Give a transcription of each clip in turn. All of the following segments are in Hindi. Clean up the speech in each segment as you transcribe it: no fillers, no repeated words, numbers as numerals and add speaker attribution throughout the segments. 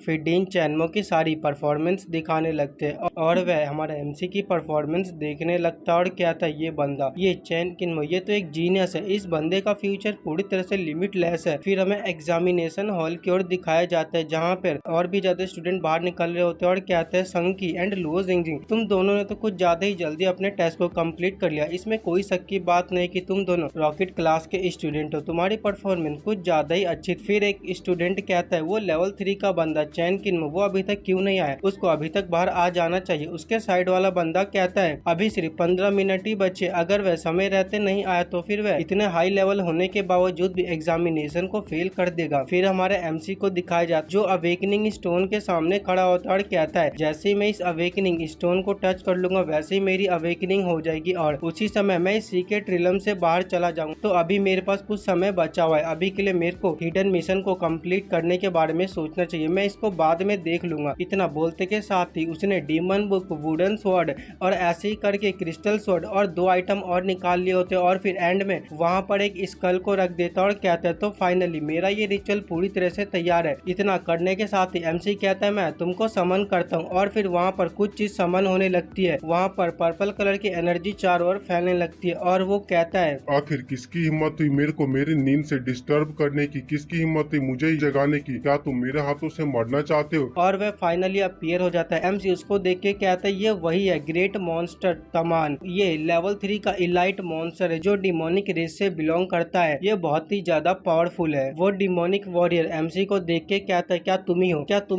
Speaker 1: फिर डीन चैनमो की सारी परफॉर्मेंस दिखाने लगते हैं और वह हमारे एमसी की परफॉर्मेंस देखने लगता है और कहता है ये बंदा, ये चैन किन्मो, ये तो एक जीनियस है, इस बंदे का फ्यूचर पूरी तरह से लिमिटलेस है। फिर हमें एग्जामिनेशन हॉल की ओर दिखाया जाता है जहाँ पर और भी ज्यादा स्टूडेंट बाहर निकल रहे होते हैं और कहते हैं संकी एंड लुओ जिंगजिंग, तुम दोनों ने तो कुछ ज्यादा ही जल्दी अपने टेस्ट को कंप्लीट कर लिया, इसमें कोई शक की बात नहीं कि तुम दोनों रॉकेट क्लास के स्टूडेंट हो, तुम्हारी परफॉर्मेंस कुछ ज्यादा ही अच्छी। फिर एक स्टूडेंट कहता है वो लेवल 3 का बंदा चैन किन्मो, वो अभी तक क्यों नहीं आया, उसको अभी तक बाहर आ जाना चाहिए। उसके साइड वाला बंदा कहता है अभी सिर्फ 15 मिनट ही बचे, अगर वह समय रहते नहीं आया तो फिर वह इतने हाई लेवल होने के बावजूद भी एग्जामिनेशन को फेल कर देगा। फिर हमारे एमसी को दिखाया जाता जो अवेकनिंग स्टोन के सामने खड़ा होता है और कहता है जैसे ही मैं इस अवेकनिंग स्टोन को टच कर लूंगा वैसे ही मेरी अवेकनिंग हो जाएगी और उसी समय मैं इस सीक्रेट रिलम से बाहर चला जाऊंगा। तो अभी मेरे पास कुछ समय बचा हुआ है, अभी के लिए मेरे को हिडन मिशन को कंप्लीट करने के बारे में सोचना चाहिए, मैं इसको बाद में देख लूंगा। इतना बोलते के साथ ही उसने डीमन बुक, वुडन स्वॉर्ड और ऐसे ही करके क्रिस्टल स्वॉर्ड और 2 आइटम और निकाल लिए होते और फिर एंड में वहाँ पर एक स्कल को रख देता और कहता है तो फाइनली मेरा ये रिचुअल पूरी तरह से तैयार है। इतना करने के साथ ही एमसी कहता है मैं तुमको समन करता हूँ और फिर वहाँ पर कुछ चीज समन होने लगती है, वहाँ पर पर्पल कलर की एनर्जी चारों ओर फैलने लगती है और वो कहता है
Speaker 2: आखिर किसकी हिम्मत हुई मेरे को मेरी नींद से डिस्टर्ब करने की, किसकी हिम्मत हुई मुझे ही जगाने की, क्या तुम मेरे हाथों से मरना चाहते हो।
Speaker 1: और वह फाइनली अपीयर हो जाता है। एमसी उसको देख के कहता है ये वही है ग्रेट मॉन्स्टर तमान, ये लेवल 3 का इलाइट मॉन्स्टर है जो डिमोनिक रेस से बिलोंग करता है, ये बहुत ही ज्यादा पावरफुल है। वो डिमोनिक वॉरियर एमसी को देख के कहता है क्या तुम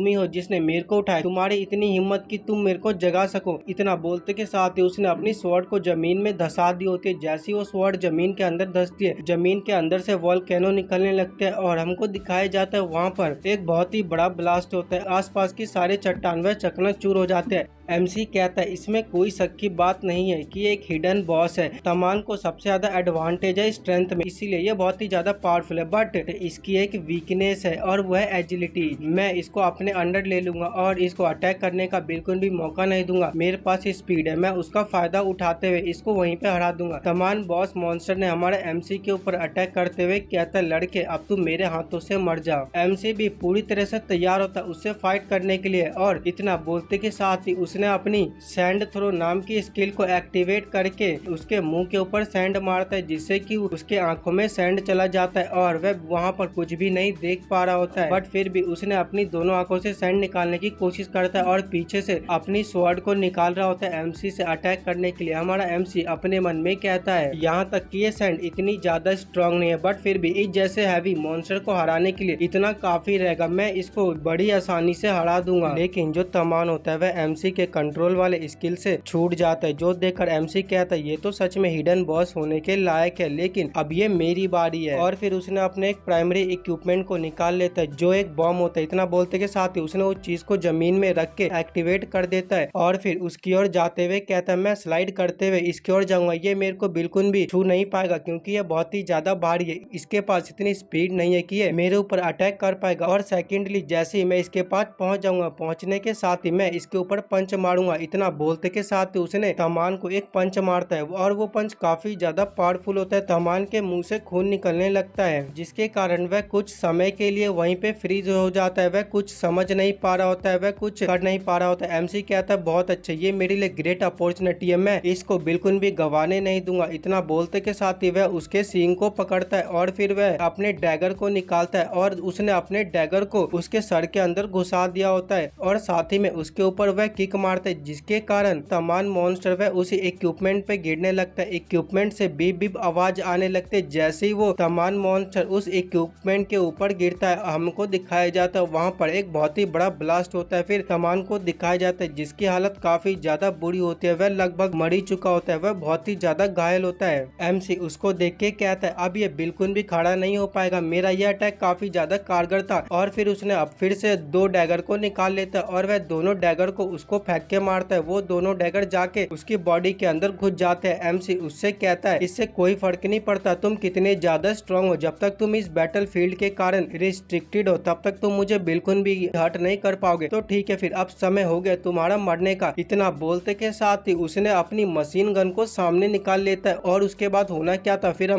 Speaker 1: ही हो जिसने मेरे को उठाया, तुम्हारी इतनी हिम्मत कि तुम मेरे को जगा सको। इतना बोलते के साथ ही उसने अपनी स्वॉर्ड को जमीन में धसा दी होती है, जैसे ही वो स्वॉर्ड जमीन के अंदर धसती है जमीन के अंदर से वोल्केनो निकलने लगते हैं और हमको दिखाया जाता है वहाँ पर एक बहुत ही बड़ा ब्लास्ट होता है, आसपास की सारे चट्टान व चकनाचूर हो जाते हैं। एमसी कहता है इसमें कोई शक की बात नहीं है कि एक हिडन बॉस है, तमान को सबसे ज्यादा एडवांटेज है स्ट्रेंथ में, इसीलिए ये बहुत ही ज्यादा पावरफुल है, बट इसकी एक वीकनेस है और वह है एजिलिटी। मैं इसको अपने अंडर ले लूंगा और इसको अटैक करने का बिल्कुल भी मौका नहीं दूंगा, मेरे पास स्पीड है, मैं उसका फायदा उठाते हुए इसको वहीं पे हरा दूंगा। तमान बॉस मॉन्स्टर ने हमारे एमसी के ऊपर अटैक करते हुए कहता है लड़के अब तू मेरे हाथों से मर जा। एमसी भी पूरी तरह से तैयार होता है उससे फाइट करने के लिए और इतना बोलते के साथ ही उसने अपनी सैंड थ्रो नाम की स्किल को एक्टिवेट करके उसके मुंह के ऊपर सैंड मारता है जिससे कि उसके आंखों में सैंड चला जाता है और वह वहां पर कुछ भी नहीं देख पा रहा होता है, बट फिर भी उसने अपनी दोनों आंखों से सैंड निकालने की कोशिश करता है और पीछे से अपनी स्वॉर्ड को निकाल रहा होता है एमसी से अटैक करने के लिए। हमारा एमसी अपने मन में कहता है यहाँ तक कि ये सैंड इतनी ज्यादा स्ट्रांग नहीं है, बट फिर भी इस जैसे हैवी मॉन्स्टर को हराने के लिए इतना काफी रहेगा, मैं इसको बड़ी आसानी से हरा दूंगा। लेकिन जो तमान होता है वह एमसी के कंट्रोल वाले स्किल से छूट जाता है, जो देखकर एमसी कहता है ये तो सच में हिडन बॉस होने के लायक है, लेकिन अब ये मेरी बारी है। और फिर उसने अपने एक प्राइमरी इक्विपमेंट को निकाल लेता है जो एक बॉम्ब होता है। इतना बोलते के साथ ही उसने उस चीज को जमीन में रख के एक्टिवेट कर देता है और फिर उसकी ओर जाते हुए कहता है मैं स्लाइड करते हुए इसकी ओर जाऊंगा, ये मेरे को बिल्कुल भी छू नहीं पाएगा क्योंकि ये बहुत ही ज्यादा भारी है, इसके पास इतनी स्पीड नहीं है कि ये मेरे ऊपर अटैक कर पाएगा। और सेकेंडली जैसे ही मैं इसके पास पहुंच जाऊंगा, पहुंचने के साथ ही मैं इसके ऊपर पंच मारूंगा। इतना बोलते के साथ ही उसने तमान को एक पंच मारता है और वो पंच काफी ज्यादा पावरफुल होता है, तमान के मुंह से खून निकलने लगता है जिसके कारण वह कुछ समय के लिए वहीं पे फ्रीज हो जाता है, वह कुछ समझ नहीं पा रहा होता है, वह कुछ कर नहीं पा रहा होता है। एमसी कहता है बहुत अच्छा, ये मेरे लिए ग्रेट अपॉर्चुनिटी है, मैं इसको बिल्कुल भी गंवाने नहीं दूंगा। इतना बोलते के साथ ही वह उसके सींग को पकड़ता है और फिर वह अपने डैगर को निकालता है और उसने अपने डैगर को उसके सर के अंदर घुसा दिया होता है और साथ ही में उसके ऊपर वह किक मारता है जिसके कारण तमान मॉन्स्टर वह उसी इक्विपमेंट पे गिरने लगता है। इक्विपमेंट से बीप बीप आवाज आने लगते है, जैसे ही वो तमान मॉन्स्टर उस इक्विपमेंट के ऊपर गिरता है हमको दिखाया जाता है वहाँ पर एक बहुत ही बड़ा ब्लास्ट होता है। फिर तमान को दिखाया जाता है जिसकी हालत काफी ज्यादा बुरी होती है, वह लगभग मर ही चुका होता है, वह बहुत ही ज्यादा घायल होता है। एमसी उसको देख के कहता है अब ये बिल्कुल भी खड़ा नहीं हो पाएगा, मेरा यह अटैक काफी ज्यादा कारगर था। और फिर उसने अब फिर से 2 डैगर को निकाल लेता है और वह दोनों डैगर को उसको फेंक के मारता है। वो दोनों डैगर जाके उसकी बॉडी के अंदर घुस जाते हैं। एमसी उससे कहता है इससे कोई फर्क नहीं पड़ता तुम कितने ज्यादा स्ट्रांग हो, जब तक तुम इस बैटल फील्ड के कारण रिस्ट्रिक्टेड हो तब तक तुम मुझे बिल्कुल भी हर्ट नहीं कर पाओगे। तो ठीक है, फिर अब समय हो गया तुम्हारा मरने का। इतना बोलते के साथ ही उसने अपनी मशीन गन को सामने निकाल लेता है। और उसके बाद होना क्या था, फिर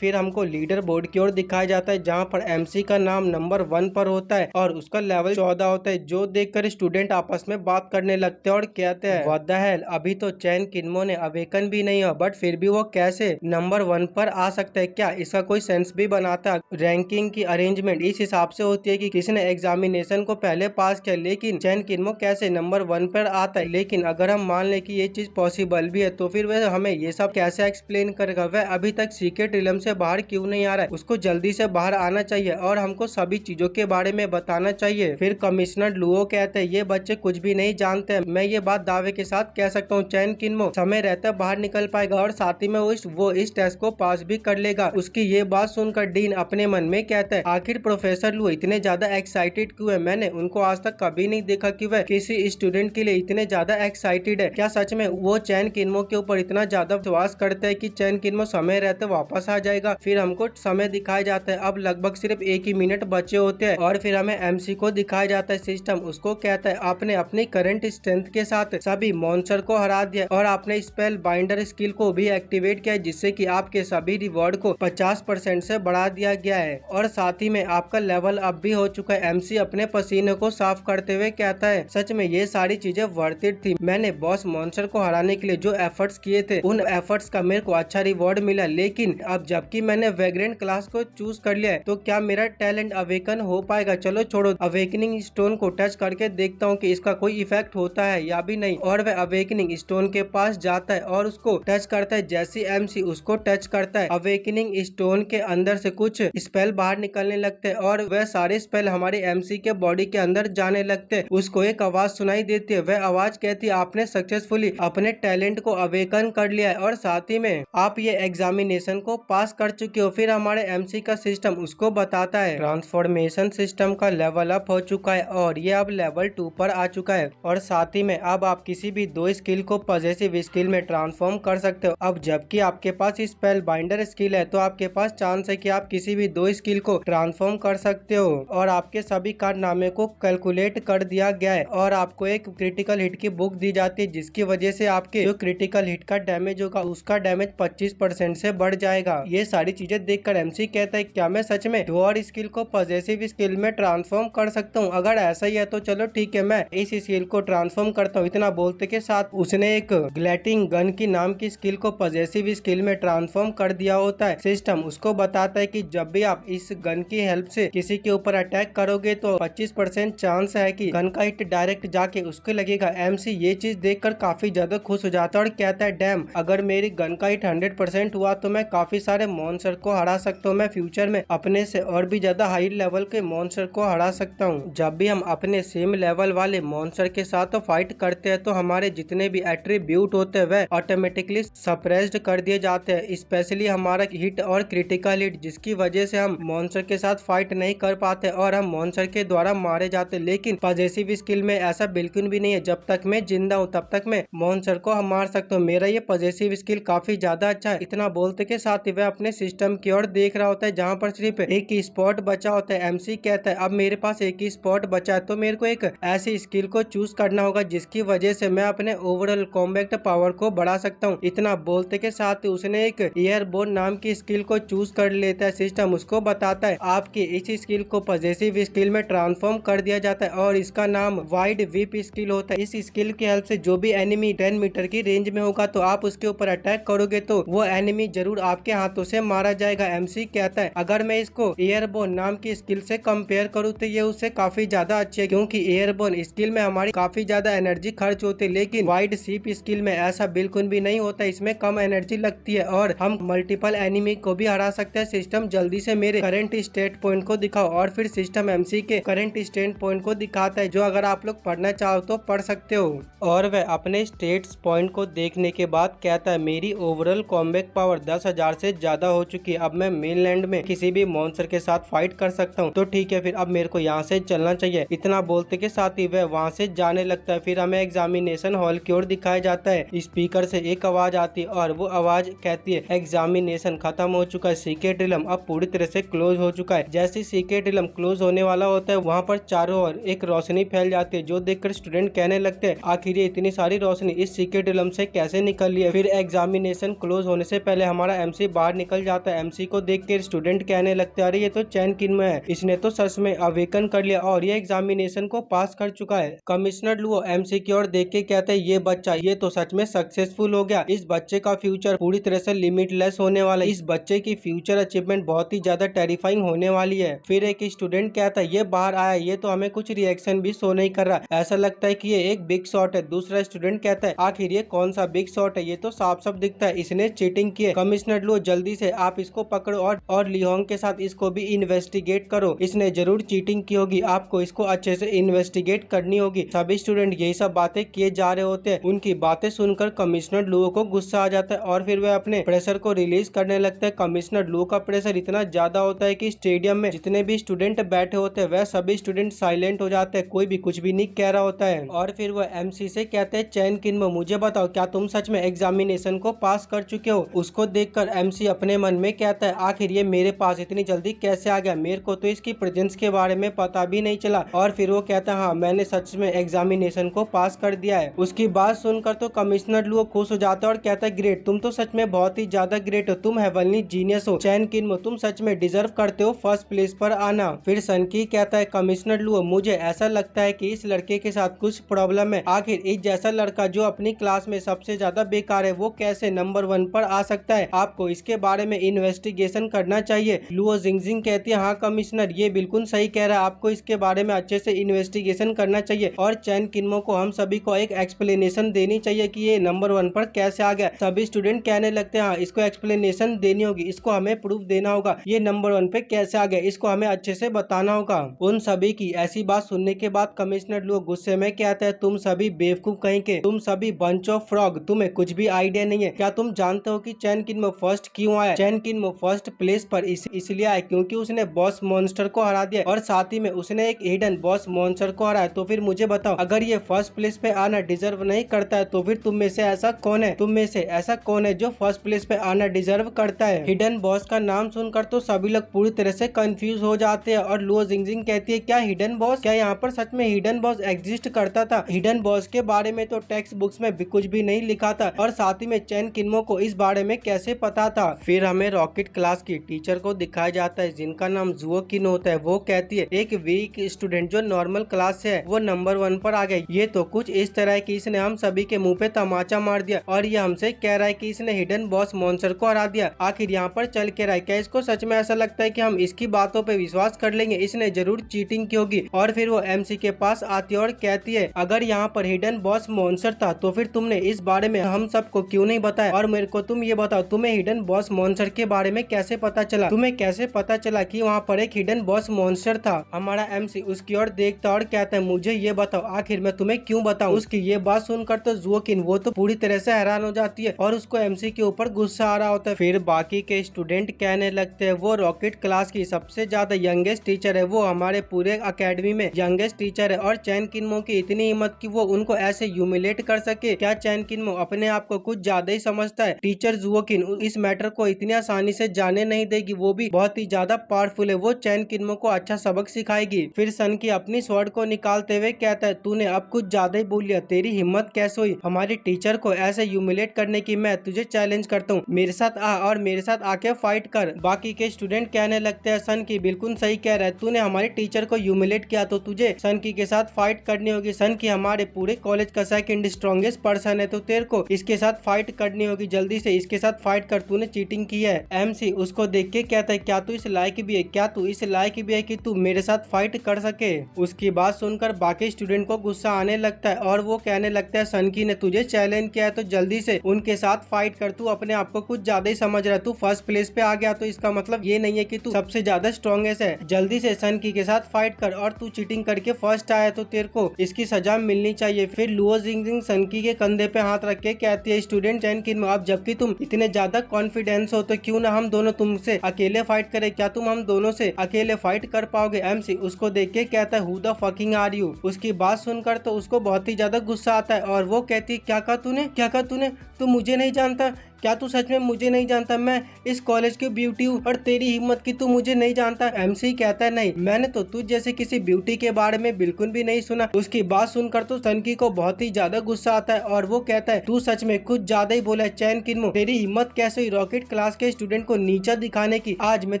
Speaker 1: हमको लीडर बोर्ड की ओर दिखाया जाता है जहाँ पर एमसी का नाम नंबर 1 पर होता है और उसका लेवल 14 होता है, जो देखकर स्टूडेंट आपस में बात करने लगते हैं और कहते हैं व्हाट द हेल, अभी तो चैन किन्मो ने अवेकन भी नहीं हो, बट फिर भी वो कैसे नंबर 1 पर आ सकता है, क्या इसका कोई सेंस भी बनाता है। रैंकिंग की अरेंजमेंट इस हिसाब से होती है कि किसने एग्जामिनेशन को पहले पास किया, लेकिन चैन किन्मो कैसे नंबर 1 पर आता है। लेकिन अगर हम मान ले कि ये चीज पॉसिबल भी है तो फिर वह हमें ये सब कैसे एक्सप्लेन करेगा। वह अभी तक सीक्रेट रिलम से बाहर क्यों नहीं आ रहा है, उसको जल्दी से बाहर आना चाहिए और हमको सभी चीजों के बारे में बताना चाहिए। फिर कमिश्नर लुओ कहते हैं ये बच्चे कुछ भी नहीं जानते हैं, मैं ये बात दावे के साथ कह सकता हूँ चैन किन्मो समय रहता बाहर निकल पाएगा और साथ ही में वो इस टेस्ट को पास भी कर लेगा। उसकी ये बात सुनकर डीन अपने मन में कहता है आखिर प्रोफेसर लुओ इतने ज्यादा एक्साइटेड क्यों है, मैंने उनको आज तक कभी नहीं देखा कि वह किसी स्टूडेंट के लिए इतने ज्यादा एक्साइटेड है। क्या सच में वो चैन किन्मो के ऊपर इतना ज्यादा विश्वास करते हैं कि चैन किन्मो समय रहते वापस आ जाएगा। फिर हमको समय दिखाया जाता है, अब लगभग सिर्फ 1 ही मिनट बचे होते हैं और फिर हमें एमसी को दिखाया जाता है। सिस्टम उसको कहता है आपने अपनी करंट स्ट्रेंथ के साथ सभी मॉन्स्टर को हरा दिया और आपने स्पेल बाइंडर स्किल को भी एक्टिवेट किया जिससे कि आपके सभी रिवॉर्ड को 50% से बढ़ा दिया गया है और साथ ही में आपका लेवल अप भी हो चुका है। एमसी अपने पसीने को साफ करते हुए कहता है सच में ये सारी चीजें वर्थ इट थी, मैंने बॉस मॉन्स्टर को हराने के लिए जो एफर्ट्स किए थे उन एफर्ट्स का मेरे को अच्छा रिवॉर्ड मिला, लेकिन अब जबकि मैंने वेग्रेंट क्लास को चूज कर लिया है तो क्या मेरा टैलेंट अवेकन हो पाएगा। चलो छोड़ो, अवेकनिंग स्टोन को टच करके देखता हूँ कि इसका कोई इफेक्ट होता है या भी नहीं। और वह अवेकनिंग स्टोन के पास जाता है और उसको टच करता है। जैसे एमसी उसको टच करता है अवेकनिंग स्टोन के अंदर से कुछ स्पेल बाहर निकलने लगते हैं और वह सारे स्पेल हमारे एमसी के बॉडी के अंदर जाने लगते हैं। उसको एक आवाज सुनाई देती है, वह आवाज कहती है आपने सक्सेसफुली अपने टैलेंट को अवेकन कर लिया है और साथ ही में आप ये एग्जामिनेशन को पास कर चुके हो। फिर हमारे एमसी का सिस्टम उसको बताता है ट्रांसफॉर्मेशन सिस्टम का लेवल अप हो चुका है और ये अब लेवल 2 पर आ चुका है और साथ ही में अब आप किसी भी 2 स्किल को पॉजिटिव स्किल में ट्रांसफॉर्म कर सकते हो। अब जबकि आपके पास स्पेल बाइंडर स्किल है तो आपके पास चांस है कि आप किसी भी 2 स्किल को ट्रांसफॉर्म कर सकते हो और आपके सभी कारनामे को कैलकुलेट कर दिया गया है और आपको एक क्रिटिकल हिट की बुक दी जाती है जिसकी वजह से आपके जो क्रिटिकल हिट का डैमेज होगा उसका डैमेज 25% से बढ़ जाएगा। ये सारी चीजें देखकर एमसी कहता है क्या मैं सच में 2 और स्किल को पॉजिटिव स्किल में ट्रांसफॉर्म कर सकता हूँ, अगर ऐसा ही है तो चलो ठीक है मैं इस स्किल को ट्रांसफॉर्म करता हूँ। इतना बोलते के साथ उसने एक ग्लेटिंग गन की नाम की स्किल को पॉजिटिव स्किल में ट्रांसफॉर्म कर दिया होता है। सिस्टम उसको बताता है कि जब भी आप इस गन की हेल्प से किसी के ऊपर अटैक करोगे तो 25% चांस है कि गन का हिट डायरेक्ट जाके उसको लगेगा। एमसी ये चीज देखकर काफी ज्यादा खुश हो जाता है और कहता है डैम, अगर मेरी गन का हिट 100% हुआ तो मैं काफी सारे मॉन्स्टर को हरा सकता हूँ, मैं फ्यूचर में अपने से और भी ज्यादा हाई लेवल के मॉन्स्टर को हरा सकता हूँ। जब भी हम अपने सेम लेवल वाले मॉन्स्टर के साथ तो फाइट करते हैं तो हमारे जितने भी एट्रीब्यूट होते हैं वह ऑटोमेटिकली सप्रेस्ड कर दिए जाते हैं, स्पेशली हमारा हिट और क्रिटिकल हिट, जिसकी वजह से हम मॉन्स्टर के साथ फाइट नहीं कर पाते और हम मॉन्स्टर के द्वारा मारे जाते। लेकिन पॉजिटिव स्किल में ऐसा बिल्कुल भी नहीं है, जब तक मैं जिंदा हूँ तब तक मैं मॉन्स्टर को मार सकता हूँ। मेरा ये पॉजिटिव स्किल काफी ज्यादा अच्छा है। इतना बोलते के साथ ही वह अपने सिस्टम की ओर देख रहा होता है जहाँ पर सिर्फ एक ही स्पॉट बचा होता है। एमसी कहता है अब मेरे पास एक ही स्पॉट बचा है तो मेरे को एक ऐसी स्किल को चूज करना होगा जिसकी वजह से मैं अपने ओवरऑल कॉम्बैट पावर को बढ़ा सकता हूँ। इतना बोलते के साथ ही उसने एक एयरबोर्न नाम की स्किल को चूज कर लेता है। सिस्टम उसको बताता है आपकी इस स्किल को पॉजिटिव स्किल में ट्रांसफॉर्म कर दिया जाता है और इसका नाम वाइड व्हीप स्किल होता है। इस स्किल की हेल्प से जो भी एनिमी 10 मीटर की रेंज में होगा तो आप उसके ऊपर अटैक करोगे तो वो एनिमी जरूर आपके हाथों से मारा जाएगा। एमसी कहता है अगर मैं इसको एयरबोर्न नाम की स्किल से कंपेयर करूँ तो ये उससे काफी ज्यादा अच्छी है, क्योंकि एयरबोर्न स्किल में हमारी काफी ज्यादा एनर्जी खर्च होती है, लेकिन वाइड सीप स्किल में ऐसा बिल्कुल भी नहीं होता, इसमें कम एनर्जी लगती है और हम मल्टीपल एनिमी को भी हरा सकते हैं। सिस्टम जल्दी से मेरे करंट स्टेट पॉइंट को दिखाओ और फिर सिस्टम एमसी के करंट स्टेट पॉइंट को दिखाता है जो अगर आप लोग पढ़ना चाहो तो पढ़ सकते हो। और वह अपने स्टेट्स पॉइंट को देखने के बाद कहता है मेरी ओवरऑल कॉम्बैट पावर 10,000 से ज्यादा हो चुकी है, अब मैं मेनलैंड में किसी भी मॉन्स्टर के साथ फाइट कर सकता हूँ, तो ठीक है फिर अब मेरे को यहाँ से चलना चाहिए। इतना बोलते के साथ ही वह वहाँ से जाने लगता है। है। फिर हमें एग्जामिनेशन हॉल की ओर दिखाया जाता है। स्पीकर से एक आवाज आती है और वो आवाज कहती है एग्जामिनेशन खत्म हो चुका है, सीक्रेट रिलम अब पूरी तरह से क्लोज हो चुका है। जैसे सीक्रेट रिलम क्लोज होने वाला होता है वहाँ पर चारों ओर एक रोशनी फैल जाती है, जो देखकर स्टूडेंट कहने लगते हैं आखिर ये इतनी सारी रोशनी इस सीक्रेट रिलम से कैसे निकल रही है। फिर एग्जामिनेशन क्लोज होने से पहले हमारा एमसी बाहर निकल जाता है। एमसी को देख के स्टूडेंट कहने लगते हैं अरे ये तो चैन किन्मो है, इसने तो सच में अवेकन कर लिया और ये एग्जामिनेशन को पास कर चुका है। कमिश्नर लुओ एमसी की ओर देख के कहते हैं ये बच्चा ये तो सच में सक्सेसफुल हो गया, इस बच्चे का फ्यूचर पूरी तरह से लिमिटलेस होने वाला है, इस बच्चे की फ्यूचर अचीवमेंट बहुत ही ज्यादा टेरिफाइंग होने वाली है। फिर एक स्टूडेंट कहता है ये बाहर आया, ये तो हमें कुछ रिएक्शन भी शो नहीं कर रहा, ऐसा लगता है कि ये एक बिग शॉट है। दूसरा स्टूडेंट कहता है आखिर ये कौन सा बिग शॉट है, ये तो साफ साफ दिखता है इसने चीटिंग की है। कमिश्नर लुओ जल्दी से आप इसको पकड़ो और लियोंग के साथ इसको भी इन्वेस्टिगेट करो, इसने जरूर चीटिंग की होगी, आपको इसको अच्छे से इन्वेस्टिगेट करनी होगी। सभी स्टूडेंट यही सब बातें किए जा रहे होते हैं। उनकी बातें सुनकर कमिश्नर लुओ को गुस्सा आ जाता है और फिर वह अपने प्रेशर को रिलीज करने लगता है। कमिश्नर लुओ का प्रेशर इतना ज्यादा होता है कि स्टेडियम में जितने भी स्टूडेंट बैठे होते हैं वह सभी स्टूडेंट साइलेंट हो जाते हैं, कोई भी कुछ भी नहीं कह रहा होता है। और फिर वह एमसी से कहते हैं चैन किन्मो मुझे बताओ क्या तुम सच में एग्जामिनेशन को पास कर चुके हो। उसको देखकर एमसी अपने मन में कहता है आखिर ये मेरे पास इतनी जल्दी कैसे आ गया, मेरे को तो इसकी प्रेजेंस के बारे में पता भी नहीं चला। और फिर वो कहता है हाँ मैंने सच में एग्जामिनेशन को पास कर दिया है। उसकी बात सुनकर तो कमिश्नर लुओ खुश हो जाता है और कहता है ग्रेट, तुम तो सच में बहुत ही ज्यादा ग्रेट हो, तुम हेवनली जीनियस हो चैन किन्मो, तुम सच में डिजर्व करते हो फर्स्ट प्लेस पर आना। फिर सनकी कहता है कमिश्नर लुओ मुझे ऐसा लगता है कि इस लड़के के साथ कुछ प्रॉब्लम है, आखिर इस जैसा लड़का जो अपनी क्लास में सबसे ज्यादा बेकार है वो कैसे नंबर 1 पर आ सकता है, आपको इसके बारे में इन्वेस्टिगेशन करना चाहिए। लुओ जिंगजिंग कहती है हाँ कमिश्नर ये बिल्कुल सही कह रहा है, आपको इसके बारे में अच्छे से इन्वेस्टिगेशन करना चाहिए और चैन किन्मो को हम सभी को एक एक्सप्लेनेशन देनी चाहिए कि ये नंबर 1 पर कैसे आ गया। सभी स्टूडेंट कहने लगते हैं हाँ इसको एक्सप्लेनेशन देनी होगी, इसको हमें प्रूफ देना होगा ये नंबर 1 पे कैसे आ गया, इसको हमें अच्छे से बताना होगा। उन सभी की ऐसी बात सुनने के बाद कमिश्नर लुओ गुस्से में कहते हैं तुम सभी बेवकूफ कहीं के, तुम सभी बंच ऑफ फ्रॉग, तुम्हें कुछ भी आइडिया नहीं है। क्या तुम जानते हो कि चैन किन्मो फर्स्ट क्यों आया? चैन किन्मो फर्स्ट प्लेस पर इसलिए आया क्योंकि उसने बॉस मॉन्स्टर को हरा दिया और साथ ही में उसने एक हिडन बॉस मॉन्स्टर को हराया। तो फिर मुझे बताओ अगर ये फर्स्ट प्लेस पे आना डिजर्व नहीं करता है तो फिर तुम में से ऐसा कौन है, तुम में से ऐसा कौन है जो फर्स्ट प्लेस पे आना डिजर्व करता है? हिडन बॉस का नाम सुनकर तो सभी लोग पूरी तरह से कंफ्यूज हो जाते हैं और लुओ जिंगजिंग कहती है क्या हिडन बॉस, क्या यहाँ पर सच में हिडन बॉस एग्जिस्ट करता था? हिडन बॉस के बारे में तो टेक्स्ट बुक्स में भी कुछ भी नहीं लिखा था और साथ ही में चैन किन्मो को इस बारे में कैसे पता था? फिर हमें रॉकेट क्लास की टीचर को दिखाया जाता है जिनका नाम जुओ किन होता है। वो कहती है एक वीक स्टूडेंट जो नॉर्मल क्लास से है वो नंबर 1 पर आ गया, ये तो कुछ इस तरह है कि इसने हम सभी के मुंह पे तमाचा मार दिया और ये हमसे कह रहा है कि इसने हिडन बॉस मॉन्स्टर को हरा दिया। आखिर यहाँ पर चल के रहा है, क्या इसको सच में ऐसा लगता है कि हम इसकी बातों पे विश्वास कर लेंगे? इसने जरूर चीटिंग की होगी। और फिर वो एमसी के पास आती है और कहती है अगर यहाँ पर हिडन बॉस मॉन्स्टर था तो फिर तुमने इस बारे में हम सबको क्यों नहीं बताया? और मेरे को तुम ये बताओ तुम्हें हिडन बॉस मॉन्स्टर के बारे में कैसे पता चला? तुम्हें कैसे पता चला कि वहाँ पर एक हिडन बॉस मॉन्स्टर था? हमारा एमसी उसकी ओर देखता और कहता है मुझे ये बताओ आखिर मैं तुम्हें क्यों बताऊं? उसकी ये बात सुनकर तो जुओ किन वो तो पूरी तरह से हैरान हो जाती है और उसको एमसी के ऊपर गुस्सा आ रहा होता है। फिर बाकी के स्टूडेंट कहने लगते हैं वो रॉकेट क्लास की सबसे ज्यादा यंगेस्ट टीचर है, वो हमारे पूरे अकेडमी में यंगेस्ट टीचर है और चैन किन्मो की इतनी हिम्मत कि वो उनको ऐसे ह्यूमिलेट कर सके। क्या चैन किन्मो अपने आप को कुछ ज्यादा ही समझता है? टीचर जुओ किन इस मैटर को इतनी आसानी से जाने नहीं देगी, वो भी बहुत ही ज्यादा पावरफुल है, वो चैन किन्मो को अच्छा सबक सिखाएगी। फिर सन की अपनी स्वॉर्ड को निकालते हुए कहता है तूने अब कुछ ज्यादा ही बोल लिया, तेरी हिम्मत कैसे हुई हमारी टीचर को ऐसे ह्यूमिलेट करने की? मैं तुझे चैलेंज करता हूँ, मेरे साथ आ और मेरे साथ आके फाइट कर। बाकी के स्टूडेंट कहने लगते हैं सन की बिल्कुल सही कह रहा है, तूने हमारी टीचर को ह्यूमिलेट किया तो तुझे सन की के साथ फाइट करनी होगी। सन की हमारे पूरे कॉलेज का सेकंड स्ट्रॉन्गेस्ट पर्सन है तो तेरे को इसके साथ फाइट करनी होगी, जल्दी से इसके साथ फाइट कर, तूने चीटिंग की है। एमसी उसको देख के कहता है क्या तू इस लायक भी है, क्या तू इस लायक भी है कि तू मेरे साथ फाइट कर सके? उसकी बात सुनकर बाकी स्टूडेंट को गुस्सा आने लगता है और वो कहने लगता है सनकी ने तुझे चैलेंज किया है तो जल्दी से उनके साथ फाइट कर, तू अपने आप को कुछ ज्यादा ही समझ रहा है, तू फर्स्ट प्लेस पे आ गया तो इसका मतलब ये नहीं है कि तू सबसे ज्यादा स्ट्रॉन्गेस्ट है, जल्दी से सनकी के साथ फाइट कर और तू चीटिंग करके फर्स्ट आया तो तेरे को इसकी सजा मिलनी चाहिए। फिर लुओ जिंगजिंग सनकी के कंधे पे हाथ रख के कहती है स्टूडेंट चैन किन्मो अब जबकि तुम इतने ज्यादा कॉन्फिडेंस हो तो क्यों ना हम दोनों तुमसे अकेले फाइट करें, क्या तुम हम दोनों से अकेले फाइट कर पाओगे? एमसी उसको देख के कहता है who the fucking are you? उसकी बात सुनकर तो उसको बहुत ही ज्यादा गुस्सा आता है और वो कहती है क्या कहा तूने तू मुझे नहीं जानता, क्या तू सच में मुझे नहीं जानता? मैं इस कॉलेज की ब्यूटी हूँ और तेरी हिम्मत की तू मुझे नहीं जानता। MC कहता है नहीं, मैंने तो तुझ जैसे किसी ब्यूटी के बारे में बिल्कुल भी नहीं सुना। उसकी बात सुनकर तो सनकी को बहुत ही ज्यादा गुस्सा आता है और वो कहता है तू सच में कुछ ज्यादा ही बोला है चैन किन्मो, तेरी हिम्मत कैसे हुई रॉकेट क्लास के स्टूडेंट को नीचा दिखाने की? आज मैं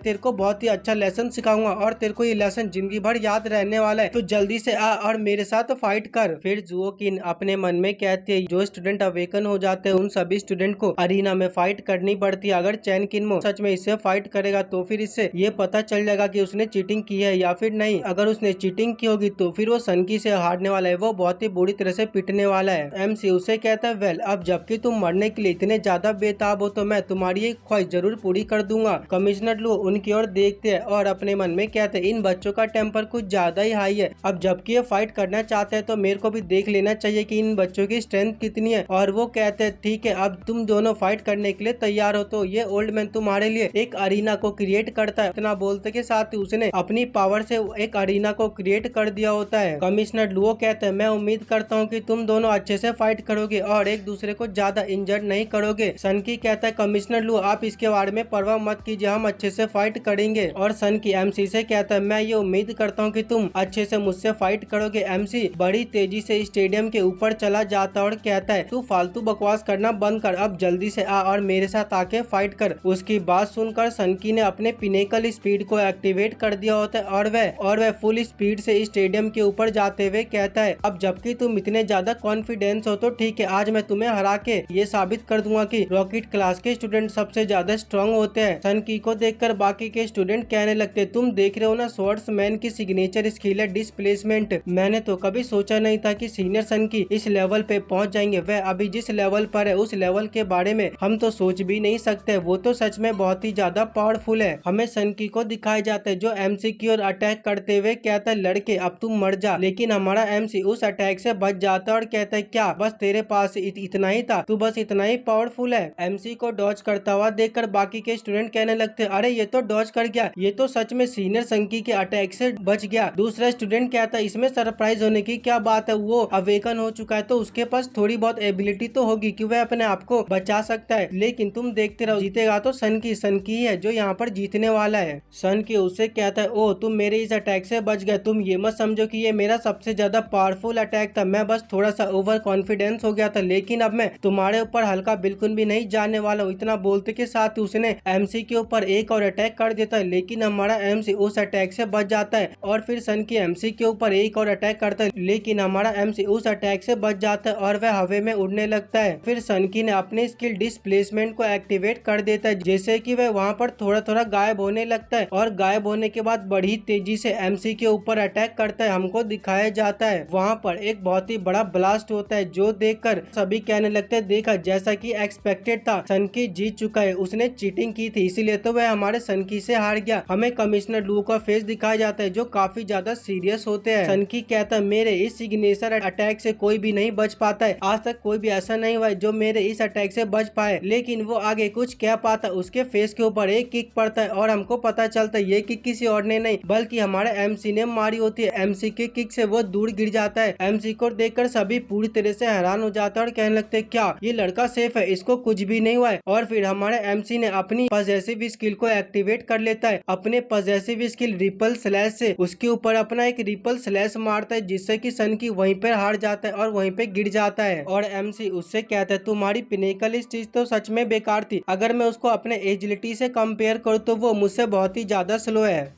Speaker 1: तेरे को बहुत ही अच्छा लेसन सिखाऊंगा और तेरे को ये लेसन जिंदगी भर याद रहने वाला है, तो जल्दी से आ और मेरे साथ फाइट कर। फिर जुओकिन अपने मन में कहती है जो स्टूडेंट अवेकन हो जाते हैं उन सभी स्टूडेंट को अरीना में फाइट करनी पड़ती है। अगर चैन किन्मो सच में इससे फाइट करेगा तो फिर इससे ये पता चल जाएगा कि उसने चीटिंग की है या फिर नहीं। अगर उसने चीटिंग की होगी तो फिर वो सनकी से हारने वाला है, वो बहुत ही बुरी तरह से पिटने वाला है। MC उसे कहता है वेल अब जबकि तुम मरने के लिए इतने ज्यादा बेताब हो तो मैं तुम्हारी एक ख्वाहिश जरूर पूरी कर दूंगा। कमिश्नर लू उनकी ओर देखते हैं और अपने मन में कहते हैं इन बच्चों का टेम्पर कुछ ज्यादा ही हाई है। अब जबकि ये फाइट करना चाहते हैं तो मेरे को भी देख लेना चाहिए कि इन बच्चों की स्ट्रेंथ कितनी है। और वो कहते हैं ठीक है अब तुम दोनों फाइट करने के लिए तैयार हो तो ये ओल्ड मैन तुम्हारे लिए एक अरीना को क्रिएट करता है। इतना बोलते के साथ ही उसने अपनी पावर से एक अरीना को क्रिएट कर दिया होता है। कमिश्नर लुओ कहते हैं मैं उम्मीद करता हूँ कि तुम दोनों अच्छे से फाइट करोगे और एक दूसरे को ज्यादा इंजर्ड नहीं करोगे। सनकी कहता है कमिश्नर लुओ आप इसके बारे में परवाह मत कीजिए, हम अच्छे से फाइट करेंगे। और सनकी MC से कहता है मैं ये उम्मीद करता हूँ कि तुम अच्छे से मुझसे फाइट करोगे। MC बड़ी तेजी से स्टेडियम के ऊपर चला जाता और कहता है तू फालतू बकवास करना बंद कर, अब जल्दी से आ और मेरे साथ आके फाइट कर। उसकी बात सुनकर सनकी ने अपने पिनेकल स्पीड को एक्टिवेट कर दिया होता है और वह फुल स्पीड से स्टेडियम के ऊपर जाते हुए कहता है अब जबकि तुम इतने ज्यादा कॉन्फिडेंस हो तो ठीक है आज मैं तुम्हें हरा के ये साबित कर दूंगा कि रॉकेट क्लास के स्टूडेंट सबसे ज्यादा स्ट्रॉन्ग होते हैं। सनकी को देखकर बाकी के स्टूडेंट कहने लगते तुम देख रहे हो ना स्वॉर्ड्समैन की सिग्नेचर स्किल है डिस्प्लेसमेंट। मैंने तो कभी सोचा नहीं था कि सीनियर सनकी इस लेवल पे पहुंच जाएंगे। वह अभी जिस लेवल पर है उस लेवल के बारे में हम तो सोच भी नहीं सकते, वो तो सच में बहुत ही ज्यादा पावरफुल है। हमें सनकी को दिखाया जाता है जो MC की ओर अटैक करते हुए कहता है लड़के अब तुम मर जा, लेकिन हमारा MC उस अटैक से बच जाता है और कहता है क्या बस तेरे पास इतना ही था, तू बस इतना ही पावरफुल है। MC को डॉज करता हुआ देखकर बाकी के स्टूडेंट कहने लगते अरे ये तो डॉज कर गया, ये तो सच में सीनियर सनकी के अटैक से बच गया। दूसरा स्टूडेंट कहता है इसमें सरप्राइज होने की क्या बात है, वो अवेकन हो चुका है तो उसके पास थोड़ी बहुत एबिलिटी तो होगी कि वह अपने आप को बचा सकता है, लेकिन तुम देखते रहो जीतेगा तो सनकी है जो यहाँ पर जीतने वाला है। सनकी उससे कहता है ओ तुम मेरे इस अटैक से बच गए, तुम ये मत समझो कि ये मेरा सबसे ज्यादा पावरफुल अटैक था, मैं बस थोड़ा सा ओवर कॉन्फिडेंस हो गया था, लेकिन अब मैं तुम्हारे ऊपर हल्का बिल्कुल भी नहीं जाने वाला हूँ। इतना बोलते के साथ उसने MC के ऊपर एक और अटैक कर देता है, लेकिन हमारा MC उस अटैक से बच जाता है। और फिर सनकी MC के ऊपर एक और अटैक करता है, लेकिन हमारा MC उस अटैक से बच जाता है और वह हवा में उड़ने लगता है। फिर सनकी ने अपनी स्किल डिस्प्लेसमेंट को एक्टिवेट कर देता है, जैसे कि वह वहाँ पर थोड़ा थोड़ा गायब होने लगता है और गायब होने के बाद बड़ी तेजी से MC के ऊपर अटैक करता है। हमको दिखाया जाता है वहाँ पर एक बहुत ही बड़ा ब्लास्ट होता है जो देखकर सभी कहने लगते हैं देखा जैसा कि एक्सपेक्टेड था सनकी जीत चुका है, उसने चीटिंग की थी इसीलिए तो वह हमारे सनकी से हार गया। हमें कमिश्नर लू का फेस दिखाया जाता है जो काफी ज्यादा सीरियस होते हैं। सनकी कहता है मेरे इस सिग्नेचर अटैक से कोई भी नहीं बच पाता है, आज तक कोई भी ऐसा नहीं हुआ है जो मेरे इस अटैक से बच पाए। लेकिन वो आगे कुछ कह पाता, उसके फेस के ऊपर एक किक पड़ता है और हमको पता चलता है ये किक किसी और ने नहीं बल्कि हमारे MC ने मारी होती है। MC के किक से वो दूर गिर जाता है। MC को देखकर सभी पूरी तरह से हैरान हो जाता है और कहने लगते हैं क्या ये लड़का सेफ है, इसको कुछ भी नहीं हुआ है। और फिर हमारे MC ने अपनी पॉजेसिव स्किल को एक्टिवेट कर लेता है, अपने पॉजेसिव स्किल रिपल स्लैश से उसके ऊपर अपना एक रिपल स्लैश मारता है जिससे कि सनकी वहीं पर हार जाता है और वहीं पे गिर जाता है। और MC उससे कहता है तुम्हारी पिनेकल चीज तो सच में बेकार थी, अगर मैं उसको अपने एजिलिटी से कंपेयर करूँ तो वो मुझसे बहुत ही ज्यादा स्लो है।